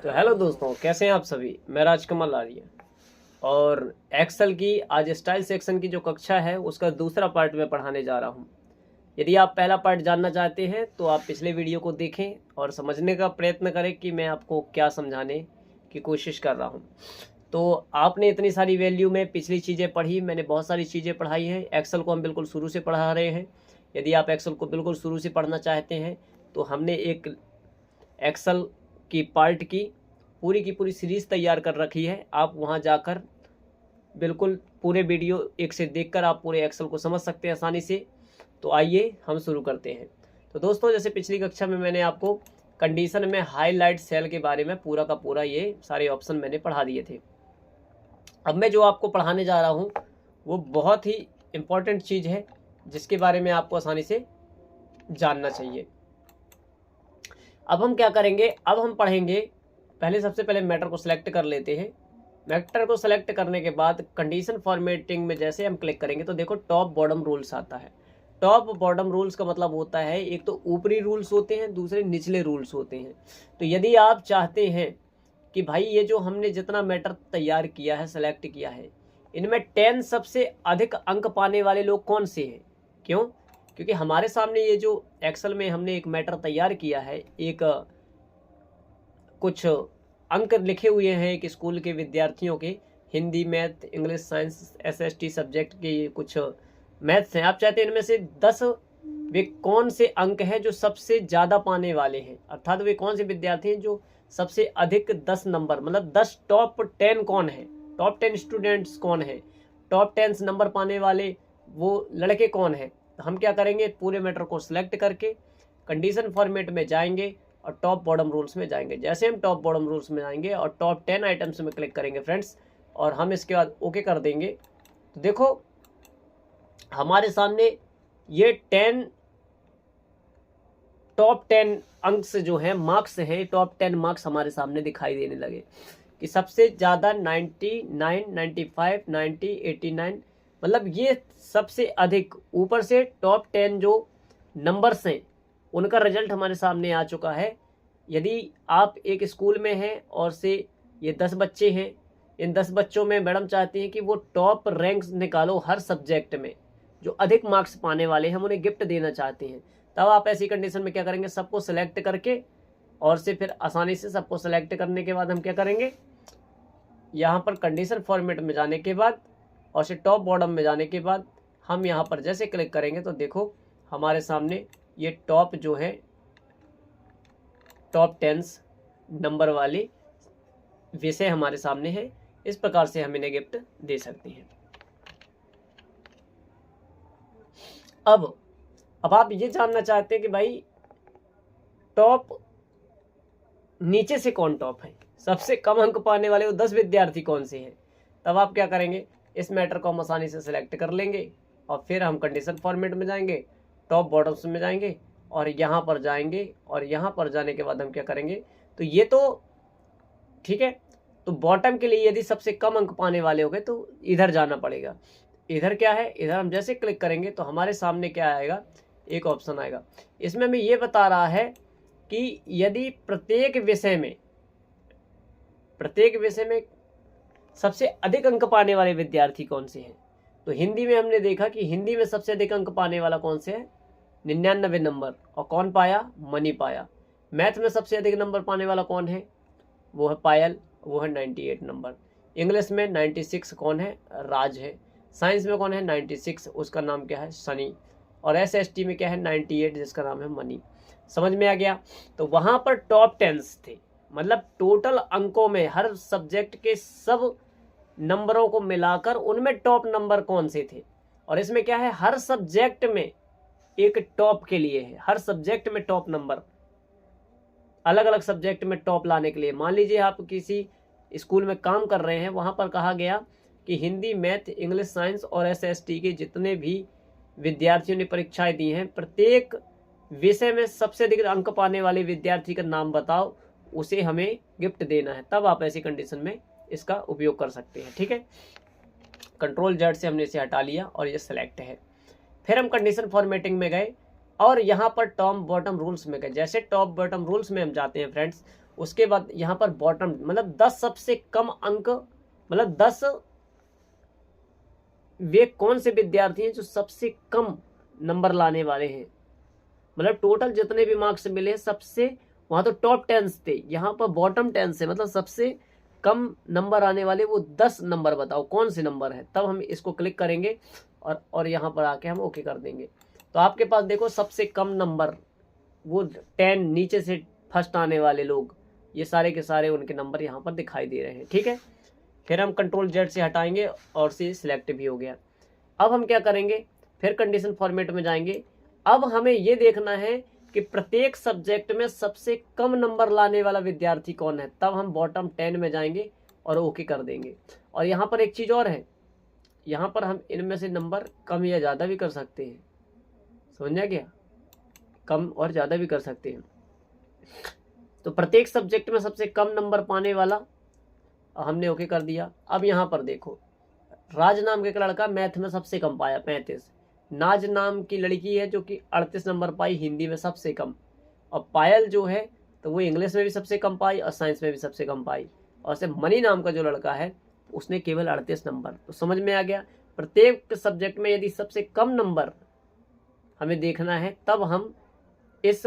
तो हेलो दोस्तों, कैसे हैं आप सभी। मैं राजकमल आर्य और एक्सेल की आज स्टाइल सेक्शन की जो कक्षा है उसका दूसरा पार्ट में पढ़ाने जा रहा हूं। यदि आप पहला पार्ट जानना चाहते हैं तो आप पिछले वीडियो को देखें और समझने का प्रयत्न करें कि मैं आपको क्या समझाने की कोशिश कर रहा हूं। तो आपने इतनी सारी वैल्यू में पिछली चीज़ें पढ़ी, मैंने बहुत सारी चीज़ें पढ़ाई हैं। एक्सेल को हम बिल्कुल शुरू से पढ़ा रहे हैं। यदि आप एक्सेल को बिल्कुल शुरू से पढ़ना चाहते हैं तो हमने एक एक्सेल की पार्ट की पूरी सीरीज़ तैयार कर रखी है। आप वहां जाकर बिल्कुल पूरे वीडियो एक से देखकर आप पूरे एक्सेल को समझ सकते हैं आसानी से। तो आइए हम शुरू करते हैं। तो दोस्तों, जैसे पिछली कक्षा में मैंने आपको कंडीशन में हाईलाइट सेल के बारे में पूरा का पूरा ये सारे ऑप्शन मैंने पढ़ा दिए थे। अब मैं जो आपको पढ़ाने जा रहा हूँ वो बहुत ही इम्पोर्टेंट चीज़ है जिसके बारे में आपको आसानी से जानना चाहिए। अब हम क्या करेंगे, अब हम पढ़ेंगे। पहले सबसे पहले मैटर को सिलेक्ट कर लेते हैं। मैटर को सिलेक्ट करने के बाद कंडीशन फॉर्मेटिंग में जैसे हम क्लिक करेंगे तो देखो टॉप बॉटम रूल्स आता है। टॉप बॉटम रूल्स का मतलब होता है एक तो ऊपरी रूल्स होते हैं, दूसरे निचले रूल्स होते हैं। तो यदि आप चाहते हैं कि भाई ये जो हमने जितना मैटर तैयार किया है, सेलेक्ट किया है, इनमें 10 सबसे अधिक अंक पाने वाले लोग कौन से हैं। क्यों? क्योंकि हमारे सामने ये जो एक्सेल में हमने एक मैटर तैयार किया है, एक कुछ अंक लिखे हुए हैं एक स्कूल के विद्यार्थियों के, Hindi, math, English, science, SST subject के ये कुछ मैथ्स हैं। आप चाहते हैं इनमें से 10 वे कौन से अंक हैं जो सबसे ज़्यादा पाने वाले हैं, अर्थात वे कौन से विद्यार्थी हैं जो सबसे अधिक 10 नंबर, मतलब 10 टॉप 10 कौन है, टॉप 10 स्टूडेंट्स कौन है, टॉप 10 नंबर पाने वाले वो लड़के कौन हैं। तो हम क्या करेंगे, पूरे मैटर को सिलेक्ट करके कंडीशन फॉर्मेट में जाएंगे और टॉप बॉटम रूल्स में जाएंगे। जैसे हम टॉप बॉटम रूल्स में जाएंगे और टॉप 10 आइटम्स में क्लिक करेंगे फ्रेंड्स, और हम इसके बाद ओके कर देंगे, तो देखो हमारे सामने ये 10 टॉप 10 अंक जो हैं, मार्क्स हैं, टॉप 10 मार्क्स हमारे सामने दिखाई देने लगे कि सबसे ज़्यादा 99, 95, 90, 89, मतलब ये सबसे अधिक ऊपर से टॉप 10 जो नंबर्स हैं उनका रिजल्ट हमारे सामने आ चुका है। यदि आप एक स्कूल में हैं और से ये 10 बच्चे हैं, इन 10 बच्चों में मैडम चाहती हैं कि वो टॉप रैंक्स निकालो हर सब्जेक्ट में, जो अधिक मार्क्स पाने वाले हैं हम उन्हें गिफ्ट देना चाहते हैं। तब आप ऐसी कंडीशन में क्या करेंगे, सबको सिलेक्ट करके और से फिर आसानी से सबको सिलेक्ट करने के बाद हम क्या करेंगे, यहाँ पर कंडीशन फॉर्मेट में जाने के बाद और से टॉप बॉटम में जाने के बाद हम यहाँ पर जैसे क्लिक करेंगे तो देखो हमारे सामने ये टॉप जो है, टॉप 10 नंबर वाले विषय हमारे सामने है। इस प्रकार से हम इन्हें गिफ्ट दे सकते हैं। अब आप ये जानना चाहते हैं कि भाई टॉप नीचे से कौन टॉप है, सबसे कम अंक पाने वाले वो 10 विद्यार्थी कौन से हैं। तब आप क्या करेंगे, इस मैटर को हम आसानी से सिलेक्ट कर लेंगे और फिर हम कंडीशन फॉर्मेट में जाएंगे, टॉप बॉटम्स में जाएंगे और यहाँ पर जाएंगे, और यहाँ पर जाने के बाद हम क्या करेंगे, तो ये तो ठीक है। तो बॉटम के लिए यदि सबसे कम अंक पाने वाले हो गए तो इधर जाना पड़ेगा। इधर क्या है, इधर हम जैसे क्लिक करेंगे तो हमारे सामने क्या आएगा, एक ऑप्शन आएगा। इसमें हमें ये बता रहा है कि यदि प्रत्येक विषय में सबसे अधिक अंक पाने वाले विद्यार्थी कौन से हैं। तो हिंदी में हमने देखा कि हिंदी में सबसे अधिक अंक पाने वाला कौन से है, 99 नंबर, और कौन पाया, मनी पाया। मैथ में सबसे अधिक नंबर पाने वाला कौन है, वो है पायल, वो है 98 नंबर। इंग्लिश में 96 कौन है, राज है। साइंस में कौन है 96, उसका नाम क्या है, सनी। और एसएसटी में क्या है 98, जिसका नाम है मनी। समझ में आ गया। तो वहाँ पर टॉप 10 थे, मतलब टोटल अंकों में हर सब्जेक्ट के सब नंबरों को मिलाकर उनमें टॉप नंबर कौन से थे। और इसमें क्या है, हर सब्जेक्ट में एक टॉप के लिए है, हर सब्जेक्ट में टॉप नंबर, अलग अलग सब्जेक्ट में टॉप लाने के लिए। मान लीजिए आप किसी स्कूल में काम कर रहे हैं, वहाँ पर कहा गया कि हिंदी, मैथ, इंग्लिश, साइंस और एसएसटी के जितने भी विद्यार्थियों ने परीक्षाएं दी हैं, प्रत्येक विषय में सबसे अधिक अंक पाने वाले विद्यार्थी का नाम बताओ, उसे हमें गिफ्ट देना है। तब आप ऐसी कंडीशन में इसका उपयोग कर सकते हैं। ठीक है, कंट्रोल जेड से हमने इसे हटा लिया और ये सिलेक्ट है। फिर हम कंडीशन फॉर्मेटिंग में गए और यहाँ पर टॉप बॉटम रूल्स में गए। जैसे टॉप बॉटम रूल्स में हम जाते हैं फ्रेंड्स, उसके बाद यहाँ पर बॉटम मतलब 10 सबसे कम अंक, मतलब 10 वे कौन से विद्यार्थी हैं जो सबसे कम नंबर लाने वाले हैं। मतलब टोटल जितने भी मार्क्स मिले सबसे, वहां तो टॉप 10 थे, यहाँ पर बॉटम 10 से मतलब सबसे कम नंबर आने वाले वो 10 नंबर बताओ कौन से नंबर है। तब हम इसको क्लिक करेंगे और यहाँ पर आके हम ओके कर देंगे। तो आपके पास देखो सबसे कम नंबर वो 10, नीचे से फर्स्ट आने वाले लोग, ये सारे के सारे उनके नंबर यहाँ पर दिखाई दे रहे हैं। ठीक है, फिर हम कंट्रोल जेड से हटाएंगे और से सिलेक्ट भी हो गया। अब हम क्या करेंगे, फिर कंडीशन फॉर्मेट में जाएंगे। अब हमें ये देखना है कि प्रत्येक सब्जेक्ट में सबसे कम नंबर लाने वाला विद्यार्थी कौन है। तब हम बॉटम 10 में जाएंगे और ओके कर देंगे। और यहाँ पर एक चीज़ और है, यहाँ पर हम इनमें से नंबर कम या ज़्यादा भी कर सकते हैं, समझा क्या, कम और ज़्यादा भी कर सकते हैं। तो प्रत्येक सब्जेक्ट में सबसे कम नंबर पाने वाला हमने ओके कर दिया। अब यहाँ पर देखो, राज नाम के लड़का मैथ में सबसे कम पाया 35, नाज नाम की लड़की है जो कि 38 नंबर पाई हिंदी में सबसे कम, और पायल जो है तो वो इंग्लिश में भी सबसे कम पाई और साइंस में भी सबसे कम पाई, और से मनी नाम का जो लड़का है उसने केवल 38 नंबर। तो समझ में आ गया, प्रत्येक सब्जेक्ट में यदि सबसे कम नंबर हमें देखना है तब हम इस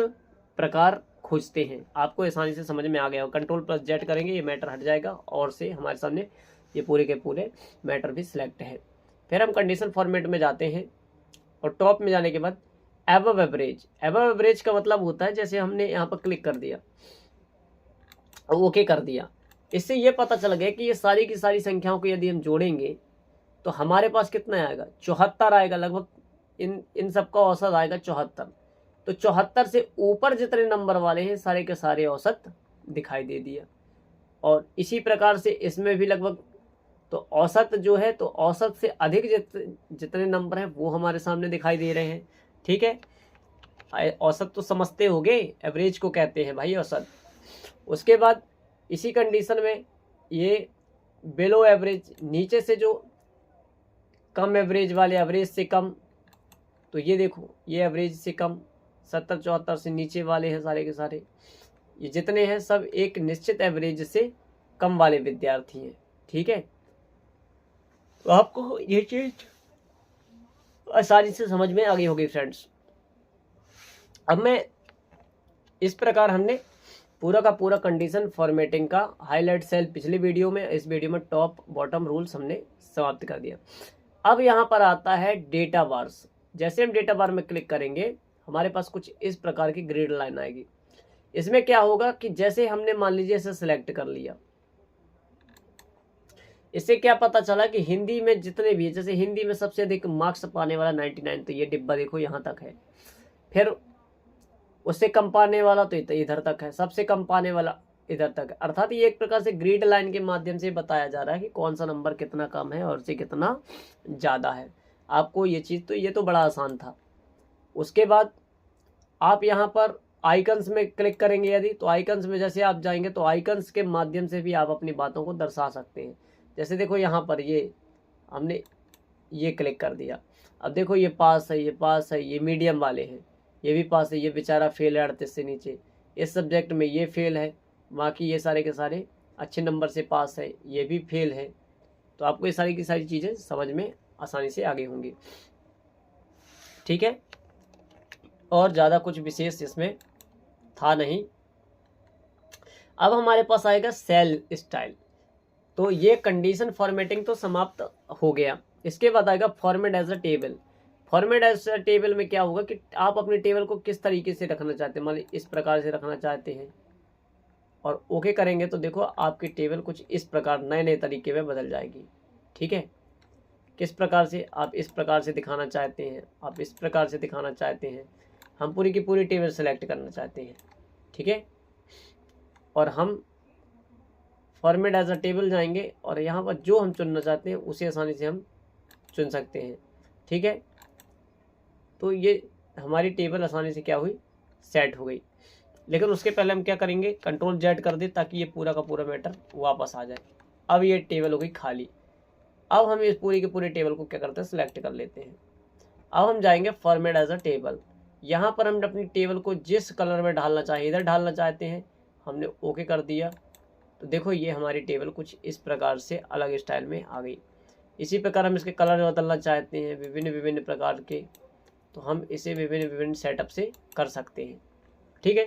प्रकार खोजते हैं। आपको आसानी से समझ में आ गया। कंट्रोल प्लस जेड करेंगे, ये मैटर हट जाएगा और से हमारे सामने ये पूरे के पूरे मैटर भी सिलेक्ट है। फिर हम कंडीशन फॉर्मेट में जाते हैं और टॉप में जाने के बाद एबव एवरेज। एबव एवरेज का मतलब होता है जैसे हमने यहाँ पर क्लिक कर दिया और ओके कर दिया, इससे ये पता चल गया कि ये सारी की सारी संख्याओं को यदि हम जोड़ेंगे तो हमारे पास कितना आएगा, 74 आएगा लगभग। इन सबका औसत आएगा 74। तो 74 से ऊपर जितने नंबर वाले हैं सारे के सारे औसत दिखाई दे दिया। और इसी प्रकार से इसमें भी लगभग, तो औसत जो है तो औसत से अधिक जितने नंबर हैं वो हमारे सामने दिखाई दे रहे हैं। ठीक है, औसत तो समझते होंगे, एवरेज को कहते हैं भाई औसत। उसके बाद इसी कंडीशन में ये बिलो एवरेज, नीचे से जो कम एवरेज वाले, एवरेज से कम, तो ये देखो ये एवरेज से कम 70 74 से नीचे वाले हैं सारे के सारे, ये जितने हैं सब एक निश्चित एवरेज से कम वाले विद्यार्थी हैं। ठीक है, तो आपको ये चीज आसानी से समझ में आ गई होगी फ्रेंड्स। अब मैं इस प्रकार हमने पूरा का पूरा कंडीशन फॉर्मेटिंग का हाईलाइट सेल पिछले वीडियो में, इस वीडियो में टॉप बॉटम रूल्स हमने समाप्त कर दिया। अब यहाँ पर आता है डेटा बार्स। जैसे हम डेटा बार में क्लिक करेंगे हमारे पास कुछ इस प्रकार की ग्रिड लाइन आएगी। इसमें क्या होगा कि जैसे हमने मान लीजिए इसे सिलेक्ट कर लिया, इससे क्या पता चला कि हिंदी में जितने भी, जैसे हिंदी में सबसे अधिक मार्क्स पाने वाला 99, तो ये डिब्बा देखो यहाँ तक है। फिर उससे कम पाने वाला तो इधर तक है, सबसे कम पाने वाला इधर तक है। अर्थात ये एक प्रकार से ग्रिड लाइन के माध्यम से बताया जा रहा है कि कौन सा नंबर कितना कम है और से कितना ज़्यादा है। आपको ये चीज़, तो ये तो बड़ा आसान था। उसके बाद आप यहाँ पर आइकन्स में क्लिक करेंगे यदि, तो आइकन्स में जैसे आप जाएंगे तो आइकन्स के माध्यम से भी आप अपनी बातों को दर्शा सकते हैं। जैसे देखो यहाँ पर ये हमने ये क्लिक कर दिया, अब देखो ये पास है, ये पास है, ये मीडियम वाले हैं, ये भी पास है, ये बेचारा फेल है 38 से नीचे, इस सब्जेक्ट में ये फेल है, बाकी ये सारे के सारे अच्छे नंबर से पास है, ये भी फेल है। तो आपको ये सारी की सारी चीज़ें समझ में आसानी से आगे होंगी। ठीक है, और ज़्यादा कुछ विशेष इसमें था नहीं। अब हमारे पास आएगा सेल स्टाइल। तो ये कंडीशन फॉर्मेटिंग तो समाप्त हो गया। इसके बाद आएगा format as a table. Format as a table में क्या होगा कि आप अपने टेबल को किस तरीके से रखना चाहते हैं, मान लीजिए इस प्रकार से रखना चाहते हैं और ओके करेंगे तो देखो आपकी टेबल कुछ इस प्रकार नए नए तरीके में बदल जाएगी। ठीक है, किस प्रकार से आप इस प्रकार से दिखाना चाहते हैं, आप इस प्रकार से दिखाना चाहते हैं, हम पूरी की पूरी टेबल सेलेक्ट करना चाहते हैं। ठीक है, और हम फॉर्मेट एज अ टेबल जाएंगे और यहाँ पर जो हम चुनना चाहते हैं उसे आसानी से हम चुन सकते हैं। ठीक है, तो ये हमारी टेबल आसानी से क्या हुई, सेट हो गई। लेकिन उसके पहले हम क्या करेंगे, कंट्रोल जेड कर दे ताकि ये पूरा का पूरा मैटर वापस आ जाए। अब ये टेबल हो गई खाली। अब हम इस पूरी के पूरे टेबल को क्या करते हैं, सिलेक्ट कर लेते हैं। अब हम जाएंगे फॉर्मेट एज अ टेबल। यहाँ पर हम अपनी टेबल को जिस कलर में ढालना चाहिए, इधर ढालना चाहते हैं, हमने ओके कर दिया तो देखो ये हमारी टेबल कुछ इस प्रकार से अलग स्टाइल में आ गई। इसी प्रकार हम इसके कलर बदलना चाहते हैं विभिन्न विभिन्न प्रकार के, तो हम इसे विभिन्न विभिन्न सेटअप से कर सकते हैं। ठीक है,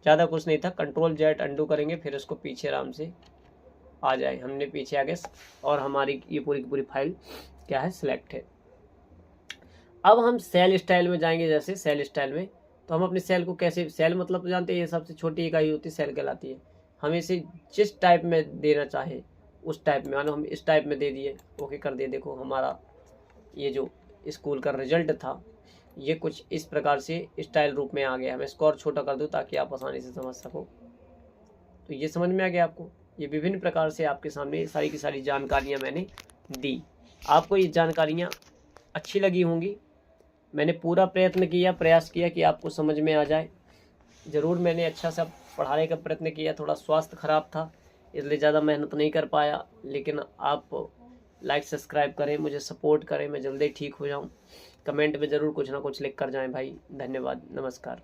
ज़्यादा कुछ नहीं था। कंट्रोल जेड अंडू करेंगे, फिर उसको पीछे आराम से आ जाए। हमने पीछे आ गए और हमारी ये पूरी की पूरी फाइल क्या है, सिलेक्ट है। अब हम सेल स्टाइल में जाएंगे। जैसे सेल स्टाइल में तो हम अपने सेल को कैसे, सेल मतलब तो जानते हैं ये सबसे छोटी इकाई होती है, सेल कहलाती है। हम इसे जिस टाइप में देना चाहे उस टाइप में, मानो हम इस टाइप में दे दिए, ओके कर दिए। देखो हमारा ये जो स्कूल का रिजल्ट था ये कुछ इस प्रकार से स्टाइल रूप में आ गया। मैं इसको और छोटा कर दूँ ताकि आप आसानी से समझ सको। तो ये समझ में आ गया आपको। ये विभिन्न प्रकार से आपके सामने सारी की सारी जानकारियाँ मैंने दी। आपको ये जानकारियाँ अच्छी लगी होंगी। मैंने पूरा प्रयास किया कि आपको समझ में आ जाए। ज़रूर मैंने अच्छा सा पढ़ाने का प्रयत्न किया। थोड़ा स्वास्थ्य ख़राब था इसलिए ज़्यादा मेहनत नहीं कर पाया, लेकिन आप लाइक सब्सक्राइब करें, मुझे सपोर्ट करें, मैं जल्दी ठीक हो जाऊं। कमेंट में ज़रूर कुछ ना कुछ लिख कर जाएं भाई। धन्यवाद, नमस्कार।